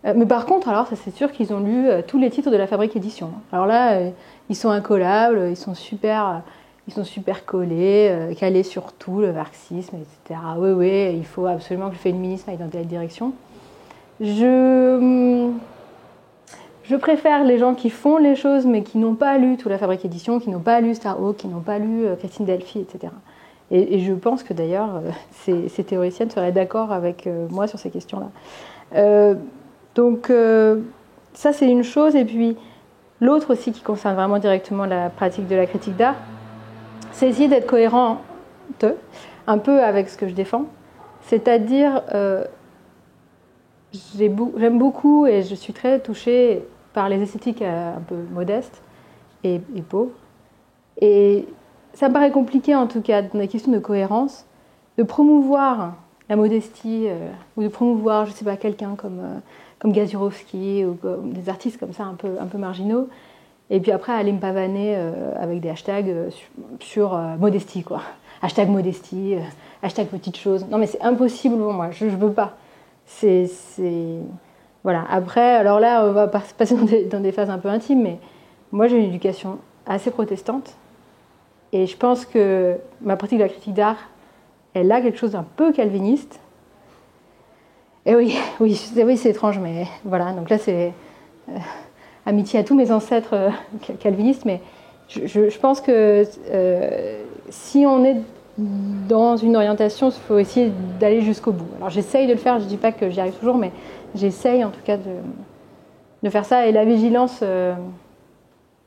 Mais par contre, alors, ça c'est sûr qu'ils ont lu tous les titres de la Fabrique Édition. Alors là, ils sont incollables, ils sont super collés, calés sur tout, le marxisme, etc. Oui, il faut absolument que le féminisme aille dans telle direction. Je préfère les gens qui font les choses, mais qui n'ont pas lu toute la Fabrique Édition, qui n'ont pas lu Starhawk, qui n'ont pas lu Christine Delphi, etc. Et je pense que d'ailleurs, ces théoriciennes seraient d'accord avec moi sur ces questions-là. Donc, ça, c'est une chose. Et puis, l'autre aussi qui concerne vraiment directement la pratique de la critique d'art, c'est essayer d'être cohérente un peu avec ce que je défends. C'est-à-dire, j'aime beaucoup et je suis très touchée par les esthétiques un peu modestes et pauvres. Et ça me paraît compliqué, en tout cas, dans les questions de cohérence, de promouvoir la modestie ou de promouvoir, je ne sais pas, quelqu'un comme Gazurovski ou des artistes comme ça un peu marginaux, et puis après aller me pavaner avec des hashtags sur modestie, quoi. Hashtag modestie, hashtag petite chose. Non, mais c'est impossible pour moi, je ne veux pas. Voilà. Après, alors là, on va passer dans des phases un peu intimes, mais moi j'ai une éducation assez protestante, et je pense que ma pratique de la critique d'art, elle a quelque chose d'un peu calviniste. Et oui, c'est étrange, mais voilà. Donc là, c'est amitié à tous mes ancêtres calvinistes, mais je pense que si on est dans une orientation, il faut essayer d'aller jusqu'au bout. Alors j'essaye de le faire, je ne dis pas que j'y arrive toujours, mais j'essaye en tout cas de faire ça. Et la vigilance,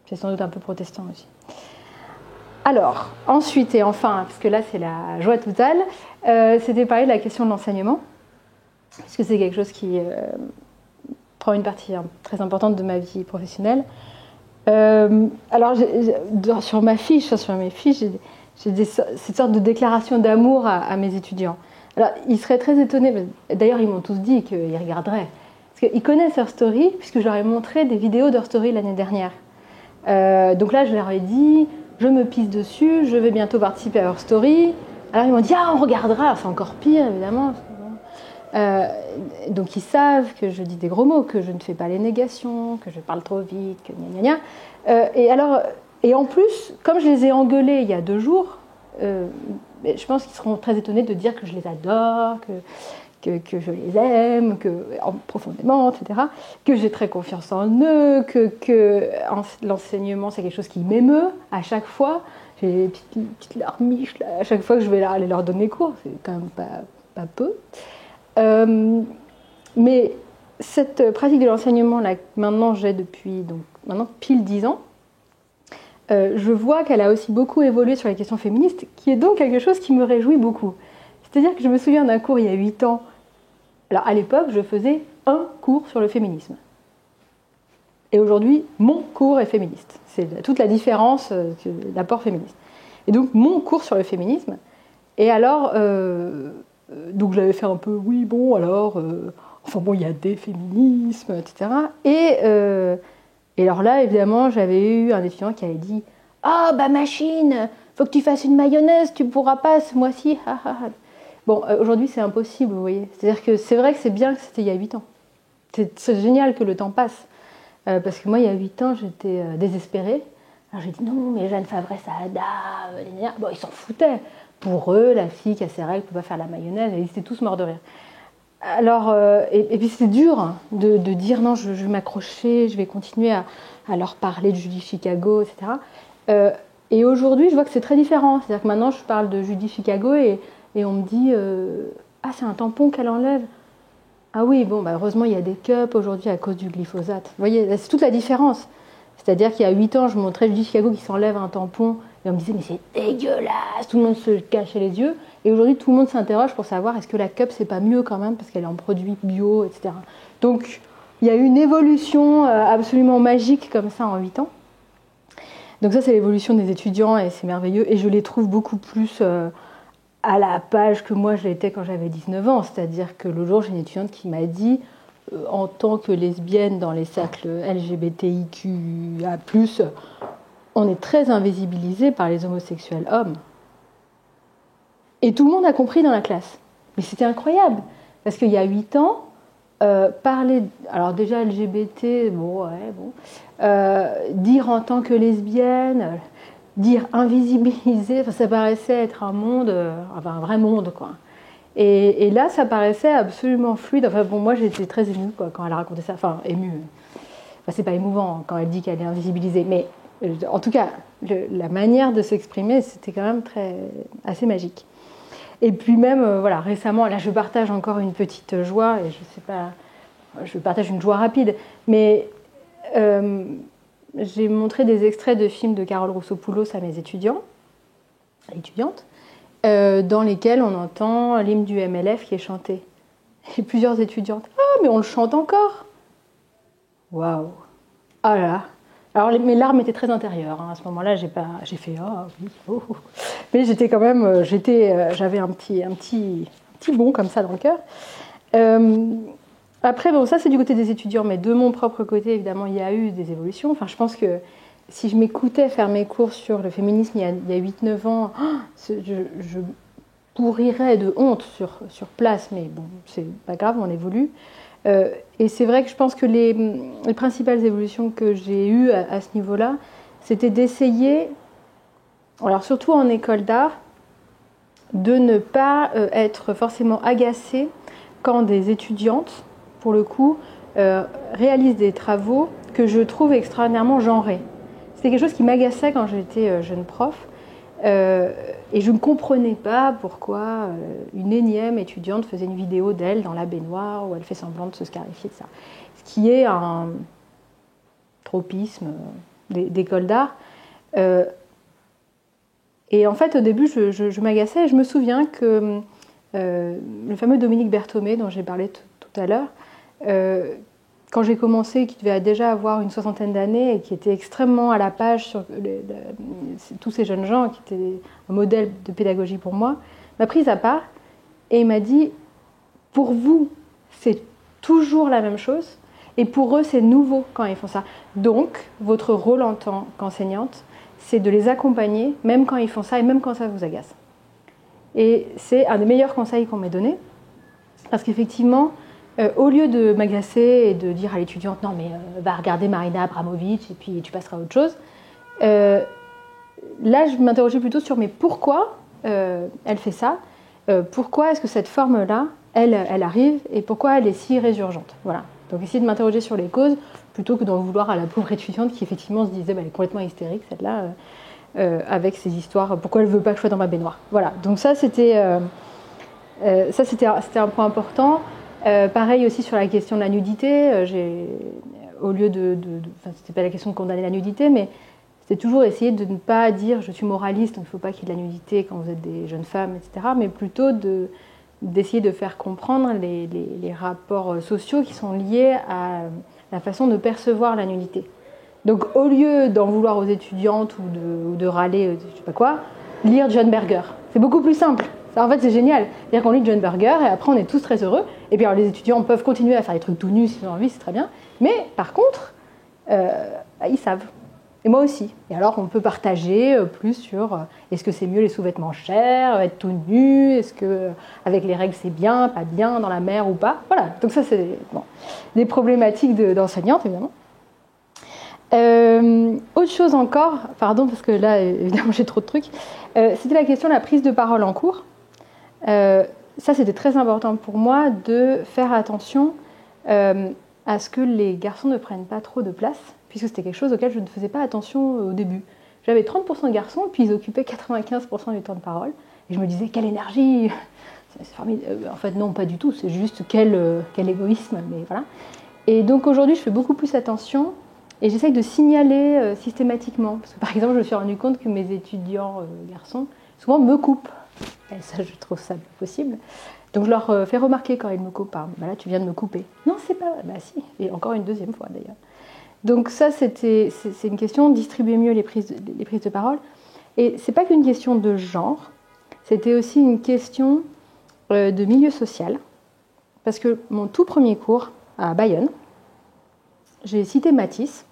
c'est sans doute un peu protestant aussi. Alors, ensuite et enfin, parce que là c'est la joie totale, c'était parler de la question de l'enseignement, parce que c'est quelque chose qui prend une partie très importante de ma vie professionnelle. Alors, sur mes fiches, j'ai cette sorte de déclaration d'amour à mes étudiants. Alors, ils seraient très étonnés, d'ailleurs ils m'ont tous dit qu'ils regarderaient, parce qu'ils connaissent Her Story, puisque je leur ai montré des vidéos d'Her Story l'année dernière. Donc là, je leur ai dit, je me pisse dessus, je vais bientôt participer à Her Story. Alors ils m'ont dit, ah, on regardera. Alors, c'est encore pire, évidemment. Donc ils savent que je dis des gros mots, que je ne fais pas les négations, que je parle trop vite, que gna gna gna. Et en plus, comme je les ai engueulés il y a 2 jours, je pense qu'ils seront très étonnés de dire que je les adore, que je les aime, profondément, etc. Que j'ai très confiance en eux, que l'enseignement c'est quelque chose qui m'émeut à chaque fois. J'ai des petites larmiches là, à chaque fois que je vais aller leur donner cours, c'est quand même pas peu. Mais cette pratique de l'enseignement là, maintenant j'ai depuis maintenant pile 10 ans, je vois qu'elle a aussi beaucoup évolué sur les questions féministes, qui est donc quelque chose qui me réjouit beaucoup. C'est-à-dire que je me souviens d'un cours il y a 8 ans. Alors à l'époque, je faisais un cours sur le féminisme. Et aujourd'hui, mon cours est féministe. C'est toute la différence de l'apport féministe. Et donc, mon cours sur le féminisme. Et alors, donc j'avais fait un peu, oui, bon, alors, enfin bon, il y a des féminismes, etc. Et alors là, évidemment, j'avais eu un étudiant qui avait dit, ah, bah machine, faut que tu fasses une mayonnaise, tu pourras pas ce mois-ci. Bon, aujourd'hui, c'est impossible, vous voyez. C'est-à-dire que c'est vrai que c'est bien que c'était il y a 8 ans. C'est génial que le temps passe. Parce que moi, il y a 8 ans, j'étais désespérée. Alors j'ai dit, non, mais Jeanne Favresse-Saada, bon, ils s'en foutaient. Pour eux, la fille qui a ses règles ne peut pas faire la mayonnaise, ils étaient tous morts de rire. Alors, et puis c'est dur hein, de dire, non, je vais m'accrocher, je vais continuer à leur parler de Judy Chicago, etc. Et aujourd'hui, je vois que c'est très différent. C'est-à-dire que maintenant, je parle de Judy Chicago et on me dit ah, c'est un tampon qu'elle enlève. Ah oui, bon, bah, heureusement, il y a des cups aujourd'hui à cause du glyphosate. Vous voyez, c'est toute la différence. C'est-à-dire qu'il y a 8 ans, je montrais Judy Chicago qui s'enlève un tampon et on me disait, mais c'est dégueulasse, tout le monde se cachait les yeux. Et aujourd'hui, tout le monde s'interroge pour savoir est-ce que la cup, c'est pas mieux quand même parce qu'elle est en produit bio, etc. Donc, il y a eu une évolution absolument magique comme ça en 8 ans. Donc ça, c'est l'évolution des étudiants et c'est merveilleux. Et je les trouve beaucoup plus à la page que moi je l'étais quand j'avais 19 ans. C'est-à-dire que l'autre jour, j'ai une étudiante qui m'a dit, en tant que lesbienne dans les cercles LGBTIQA+, on est très invisibilisé par les homosexuels hommes. Et tout le monde a compris dans la classe. Mais c'était incroyable. Parce qu'il y a 8 ans, parler... Alors déjà LGBT, bon, ouais, bon. Dire en tant que lesbienne, dire invisibiliser, enfin, ça paraissait être un monde, enfin un vrai monde, quoi. Et là, ça paraissait absolument fluide. Enfin bon, moi j'étais très émue quoi, quand elle a raconté ça. Enfin, émue. Enfin, c'est pas émouvant quand elle dit qu'elle est invisibilisée, mais en tout cas, la manière de s'exprimer, c'était quand même assez magique. Et puis même, voilà, récemment, là je partage encore une petite joie, et je sais pas, je partage une joie rapide, mais j'ai montré des extraits de films de Carole Roussopoulos à mes étudiantes, dans lesquels on entend l'hymne du MLF qui est chanté. Et plusieurs étudiantes, ah mais on le chante encore. Waouh. Ah là là. Alors mes larmes étaient très intérieures. Hein. À ce moment-là, j'ai fait ah oui. Oh. Mais j'étais quand même, j'avais un petit bond comme ça dans le cœur. Après, bon, ça c'est du côté des étudiants, mais de mon propre côté, évidemment, il y a eu des évolutions. Enfin, je pense que si je m'écoutais faire mes cours sur le féminisme il y a 8-9 ans, je pourrirais de honte sur place, mais bon, c'est pas grave, on évolue. Et c'est vrai que je pense que les principales évolutions que j'ai eues à ce niveau-là, c'était d'essayer, alors surtout en école d'art, de ne pas être forcément agacée quand des étudiantes, pour le coup, réalisent des travaux que je trouve extraordinairement genrés. C'était quelque chose qui m'agaçait quand j'étais jeune prof. Et je ne comprenais pas pourquoi une énième étudiante faisait une vidéo d'elle dans la baignoire où elle fait semblant de se scarifier de ça. Ce qui est un tropisme d'école d'art. Et en fait, au début, je m'agaçais. Et je me souviens que le fameux Dominique Berthomé, dont j'ai parlé tout à l'heure, quand j'ai commencé, qui devait déjà avoir une soixantaine d'années et qui était extrêmement à la page sur tous ces jeunes gens, qui étaient un modèle de pédagogie pour moi, m'a prise à part et il m'a dit « Pour vous, c'est toujours la même chose et pour eux, c'est nouveau quand ils font ça. Donc, votre rôle en tant qu'enseignante, c'est de les accompagner, même quand ils font ça et même quand ça vous agace. » Et c'est un des meilleurs conseils qu'on m'ait donné, parce qu'effectivement, au lieu de m'agacer et de dire à l'étudiante « Non, mais va regarder Marina Abramovic et puis tu passeras à autre chose », là, je m'interrogeais plutôt sur « Mais pourquoi elle fait ça ? Pourquoi est-ce que cette forme-là, elle arrive et pourquoi elle est si résurgente ?» Voilà. Donc, essayer de m'interroger sur les causes plutôt que d'en vouloir à la pauvre étudiante qui, effectivement, se disait bah, « Elle est complètement hystérique, celle-là, avec ses histoires. Pourquoi elle ne veut pas que je sois dans ma baignoire ?» Voilà. Donc ça, c'était un point important. Pareil aussi sur la question de la nudité, au lieu c'était pas la question de condamner la nudité, mais c'était toujours essayer de ne pas dire je suis moraliste, donc il ne faut pas qu'il y ait de la nudité quand vous êtes des jeunes femmes, etc. Mais plutôt d'essayer de faire comprendre les rapports sociaux qui sont liés à la façon de percevoir la nudité. Donc au lieu d'en vouloir aux étudiantes ou de râler, je sais pas quoi, lire John Berger. C'est beaucoup plus simple. Ça, en fait, c'est génial. C'est-à-dire qu'on lit John Berger et après, on est tous très heureux. Et puis, alors, les étudiants peuvent continuer à faire des trucs tout nus s'ils ont envie, c'est très bien. Mais par contre, ils savent. Et moi aussi. Et alors, on peut partager plus sur est-ce que c'est mieux les sous-vêtements chers, être tout nu, est-ce que avec les règles, c'est bien, pas bien, dans la mer ou pas. Voilà. Donc ça, c'est des problématiques d'enseignantes, évidemment. Autre chose encore, pardon, parce que là, évidemment, j'ai trop de trucs, c'était la question de la prise de parole en cours. Ça, c'était très important pour moi de faire attention à ce que les garçons ne prennent pas trop de place, puisque c'était quelque chose auquel je ne faisais pas attention au début. J'avais 30% de garçons, puis ils occupaient 95% du temps de parole. Et je me disais, quelle énergie! C'est formidable. En fait, non, pas du tout, c'est juste quel égoïsme, mais voilà. Et donc aujourd'hui, je fais beaucoup plus attention et j'essaye de signaler systématiquement. Parce que par exemple, je me suis rendu compte que mes étudiants garçons, souvent me coupent. Et ça, je trouve ça possible. Donc je leur fais remarquer quand ils me coupent. Bah là, tu viens de me couper. Non, c'est pas... Bah si, et encore une deuxième fois d'ailleurs. Donc ça, c'est une question de distribuer mieux les prises de parole. Et c'est pas qu'une question de genre, c'était aussi une question de milieu social. Parce que mon tout premier cours à Bayonne, j'ai cité Matisse,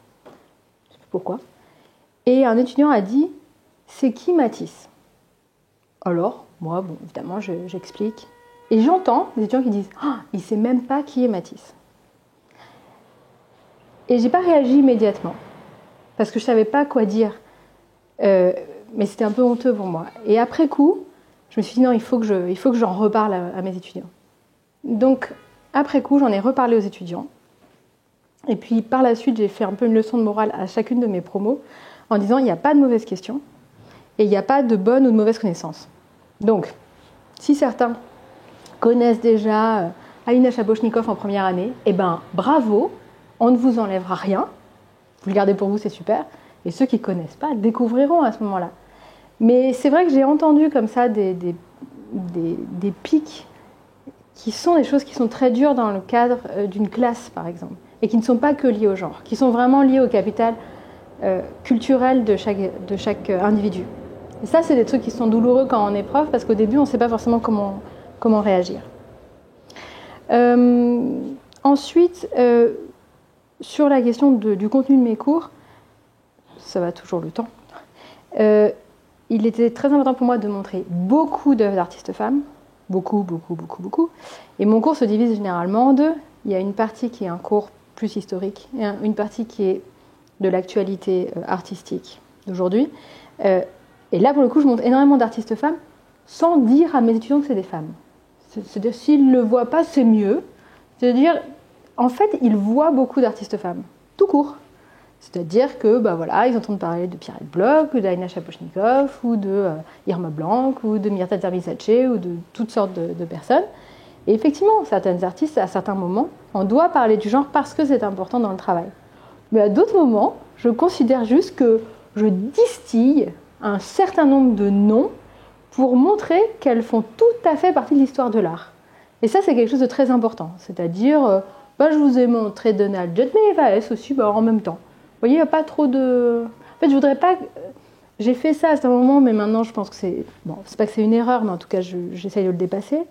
je sais pas pourquoi, et un étudiant a dit « C'est qui Matisse ?» Alors, moi, bon, évidemment, j'explique. Et j'entends des étudiants qui disent « Ah, il ne sait même pas qui est Matisse ». Et je n'ai pas réagi immédiatement, parce que je ne savais pas quoi dire. Mais c'était un peu honteux pour moi. Et après coup, je me suis dit « Non, il faut que j'en reparle à mes étudiants ». Donc, après coup, j'en ai reparlé aux étudiants. Et puis, par la suite, j'ai fait un peu une leçon de morale à chacune de mes promos, en disant « Il n'y a pas de mauvaises questions, et il n'y a pas de bonnes ou de mauvaises connaissances ». Donc, si certains connaissent déjà Alina Shaposhnikov en première année, eh ben bravo, on ne vous enlèvera rien. Vous le gardez pour vous, c'est super. Et ceux qui ne connaissent pas découvriront à ce moment-là. Mais c'est vrai que j'ai entendu comme ça des pics qui sont des choses qui sont très dures dans le cadre d'une classe, par exemple, et qui ne sont pas que liées au genre, qui sont vraiment liées au capital culturel de chaque individu. Et ça, c'est des trucs qui sont douloureux quand on est prof, parce qu'au début, on ne sait pas forcément comment réagir. Ensuite, sur la question du contenu de mes cours, ça va toujours le temps, il était très important pour moi de montrer beaucoup d'œuvres d'artistes femmes, beaucoup. Et mon cours se divise généralement en deux. Il y a une partie qui est un cours plus historique, et une partie qui est de l'actualité artistique d'aujourd'hui. Et là, pour le coup, je montre énormément d'artistes femmes sans dire à mes étudiants que c'est des femmes. C'est-à-dire, s'ils ne le voient pas, c'est mieux. C'est-à-dire, en fait, ils voient beaucoup d'artistes femmes, tout court. C'est-à-dire que, bah voilà, ils entendent parler de Pierrette Bloch, ou d'Alina Shaposhnikov, ou de Irma Blanc, ou de Mirta Zerbisace, ou de toutes sortes de personnes. Et effectivement, certaines artistes, à certains moments, on doit parler du genre parce que c'est important dans le travail. Mais à d'autres moments, je considère juste que je distille un certain nombre de noms pour montrer qu'elles font tout à fait partie de l'histoire de l'art. Et ça, c'est quelque chose de très important. C'est-à-dire, je vous ai montré Donald Judd, mais Eva Hesse aussi en même temps. Vous voyez, il n'y a pas trop de... En fait, je voudrais pas... J'ai fait ça à ce moment, mais maintenant, je pense que c'est... Bon, c'est pas que c'est une erreur, mais en tout cas, j'essaye de le dépasser.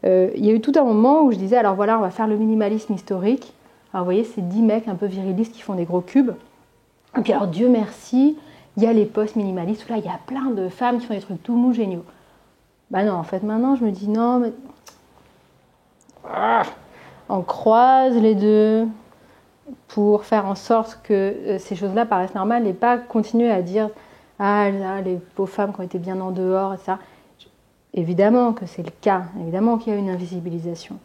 Il y a eu tout un moment où je disais, alors voilà, on va faire le minimalisme historique. Alors, vous voyez, c'est 10 mecs un peu virilistes qui font des gros cubes. Et puis alors, Dieu merci, il y a les post-minimalistes, où là, il y a plein de femmes qui font des trucs tout mous géniaux. Bah non, en fait, maintenant, je me dis, non, mais... On croise les deux pour faire en sorte que ces choses-là paraissent normales et pas continuer à dire « Ah là, les pauvres femmes qui ont été bien en dehors, etc. » Évidemment que c'est le cas, évidemment qu'il y a une invisibilisation.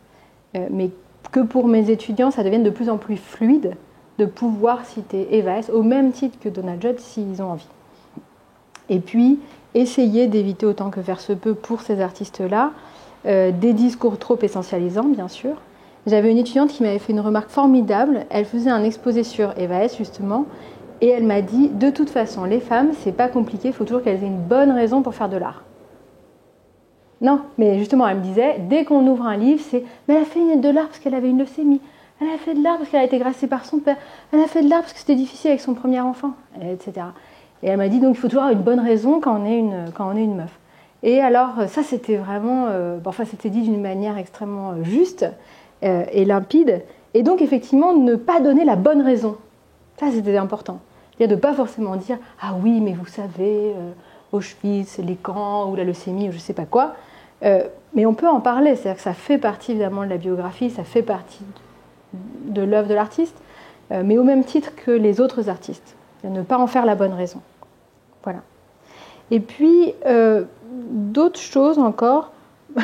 Mais que pour mes étudiants, ça devienne de plus en plus fluide de pouvoir citer Eva Hesse au même titre que Donald Judd s'ils ont envie. Et puis, essayer d'éviter autant que faire se peut pour ces artistes-là des discours trop essentialisants, bien sûr. J'avais une étudiante qui m'avait fait une remarque formidable. Elle faisait un exposé sur Eva Hesse, justement, et elle m'a dit, de toute façon, les femmes, c'est pas compliqué, il faut toujours qu'elles aient une bonne raison pour faire de l'art. Non, mais justement, elle me disait, dès qu'on ouvre un livre, c'est « Mais elle a fait de l'art parce qu'elle avait une leucémie. Elle a fait de l'art parce qu'elle a été grassée par son père. Elle a fait de l'art parce que c'était difficile avec son premier enfant, etc. » Et elle m'a dit, donc il faut toujours avoir une bonne raison quand on est une meuf. Et alors, ça, c'était vraiment... c'était dit d'une manière extrêmement juste et limpide. Et donc, effectivement, ne pas donner la bonne raison. Ça, c'était important. C'est-à-dire de ne pas forcément dire « Ah oui, mais vous savez, Auschwitz, les camps, ou la leucémie, ou je ne sais pas quoi. » Mais on peut en parler. C'est-à-dire que ça fait partie, évidemment, de la biographie, ça fait partie de l'œuvre de l'artiste, mais au même titre que les autres artistes. Ne pas en faire la bonne raison. Voilà. Et puis, d'autres choses encore. Il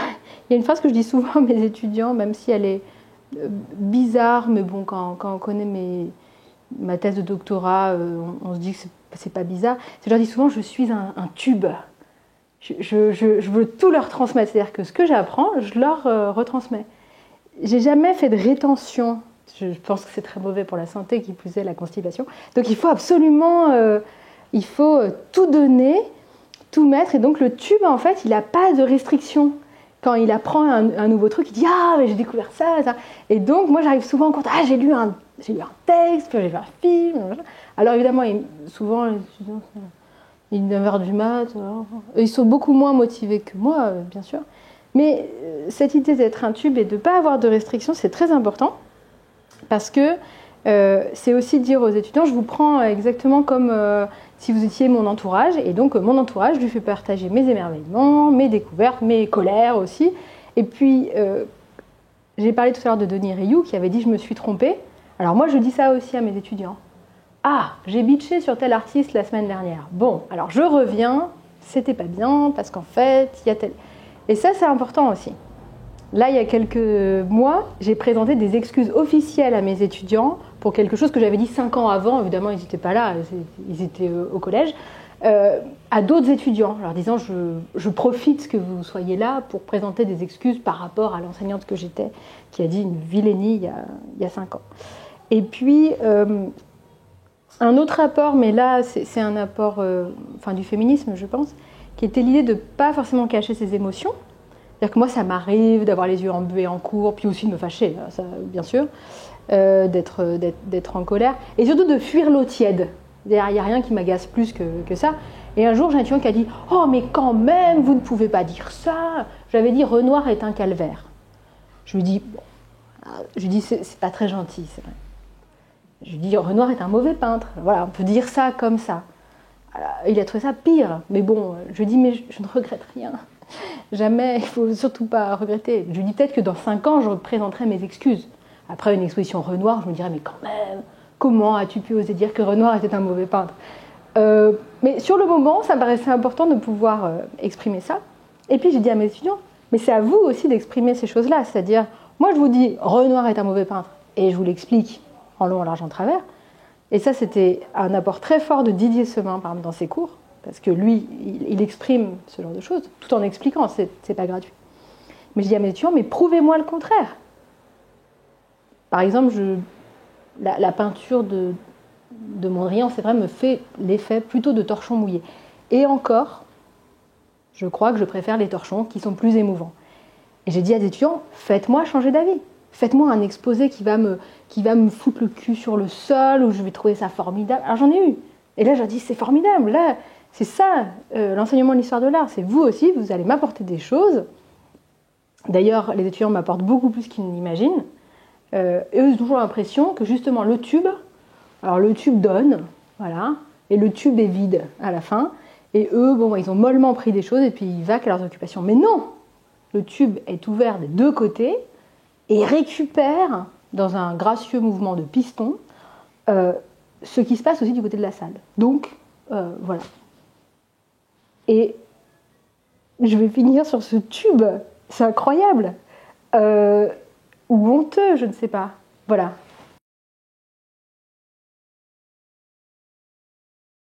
y a une phrase que je dis souvent à mes étudiants, même si elle est bizarre, mais bon, quand on connaît ma thèse de doctorat, on se dit que c'est pas bizarre. Je leur dis souvent, je suis un tube. Je veux tout leur transmettre. C'est-à-dire que ce que j'apprends, je leur retransmets. J'ai jamais fait de rétention. Je pense que c'est très mauvais pour la santé, qui plus est la constipation. Donc il faut absolument, tout donner, tout mettre. Et donc le tube, en fait, il n'a pas de restriction. Quand il apprend un nouveau truc, il dit « Ah, mais j'ai découvert ça, ça. » Et donc, moi, j'arrive souvent en compte « Ah, j'ai lu un texte, puis j'ai vu un film. » Alors évidemment, souvent, les étudiants, il est 9h du mat. Ils sont beaucoup moins motivés que moi, bien sûr. Mais cette idée d'être un tube et de ne pas avoir de restrictions, c'est très important. Parce que c'est aussi dire aux étudiants, je vous prends exactement comme si vous étiez mon entourage, et donc mon entourage lui fait partager mes émerveillements, mes découvertes, mes colères aussi. Et puis, j'ai parlé tout à l'heure de Denis Rioux qui avait dit « je me suis trompée ». Alors moi, je dis ça aussi à mes étudiants. « Ah, j'ai bitché sur tel artiste la semaine dernière. Bon, alors je reviens, c'était pas bien, parce qu'en fait, il y a tel... » Et ça, c'est important aussi. Là, il y a quelques mois, j'ai présenté des excuses officielles à mes étudiants pour quelque chose que j'avais dit 5 ans avant. Évidemment, ils n'étaient pas là, ils étaient au collège. À d'autres étudiants, leur disant je profite que vous soyez là pour présenter des excuses par rapport à l'enseignante que j'étais, qui a dit une vilainie il y a 5 ans. Et puis, un autre apport, mais là, c'est un apport du féminisme, je pense, qui était l'idée de ne pas forcément cacher ses émotions. C'est-à-dire que moi, ça m'arrive d'avoir les yeux embués en cours, puis aussi de me fâcher, ça, bien sûr, d'être en colère, et surtout de fuir l'eau tiède. Il n'y a rien qui m'agace plus que ça. Et un jour, j'ai un étudiant qui a dit « Oh, mais quand même, vous ne pouvez pas dire ça !» J'avais dit « Renoir est un calvaire ». Je lui dis « C'est pas très gentil, c'est vrai. » Je lui dis « Renoir est un mauvais peintre. » Voilà, on peut dire ça comme ça. Alors, il a trouvé ça pire. Mais bon, je lui dis « Mais je ne regrette rien. » Jamais, il ne faut surtout pas regretter. Je lui dis peut-être que dans 5 ans, je présenterai mes excuses. Après une exposition Renoir, je me dirais, mais quand même, comment as-tu pu oser dire que Renoir était un mauvais peintre ? Mais sur le moment, ça me paraissait important de pouvoir exprimer ça. Et puis j'ai dit à mes étudiants, mais c'est à vous aussi d'exprimer ces choses-là. C'est-à-dire, moi je vous dis, Renoir est un mauvais peintre, et je vous l'explique en long, en large, en travers. Et ça, c'était un apport très fort de Didier Semin, par exemple, dans ses cours. Parce que lui, il exprime ce genre de choses, tout en expliquant, c'est pas gratuit. Mais je dis à mes étudiants, mais prouvez-moi le contraire. Par exemple, la peinture de Mondrian, c'est vrai, me fait l'effet plutôt de torchon mouillé. Et encore, je crois que je préfère les torchons qui sont plus émouvants. Et j'ai dit à des étudiants, faites-moi changer d'avis. Faites-moi un exposé qui va me foutre le cul sur le sol, où je vais trouver ça formidable. Alors j'en ai eu. Et là, j'ai dit, c'est formidable. Là, c'est ça, l'enseignement de l'histoire de l'art. C'est vous aussi, vous allez m'apporter des choses. D'ailleurs, les étudiants m'apportent beaucoup plus qu'ils n'imaginent. Et eux, ils ont toujours l'impression que justement le tube donne, voilà, et le tube est vide à la fin. Et eux, bon, ils ont mollement pris des choses et puis ils vaquent à leurs occupations. Mais non, le tube est ouvert des deux côtés et récupère, dans un gracieux mouvement de piston, ce qui se passe aussi du côté de la salle. Donc, voilà. Et je vais finir sur ce tube, c'est incroyable. Ou honteux, je ne sais pas. Voilà.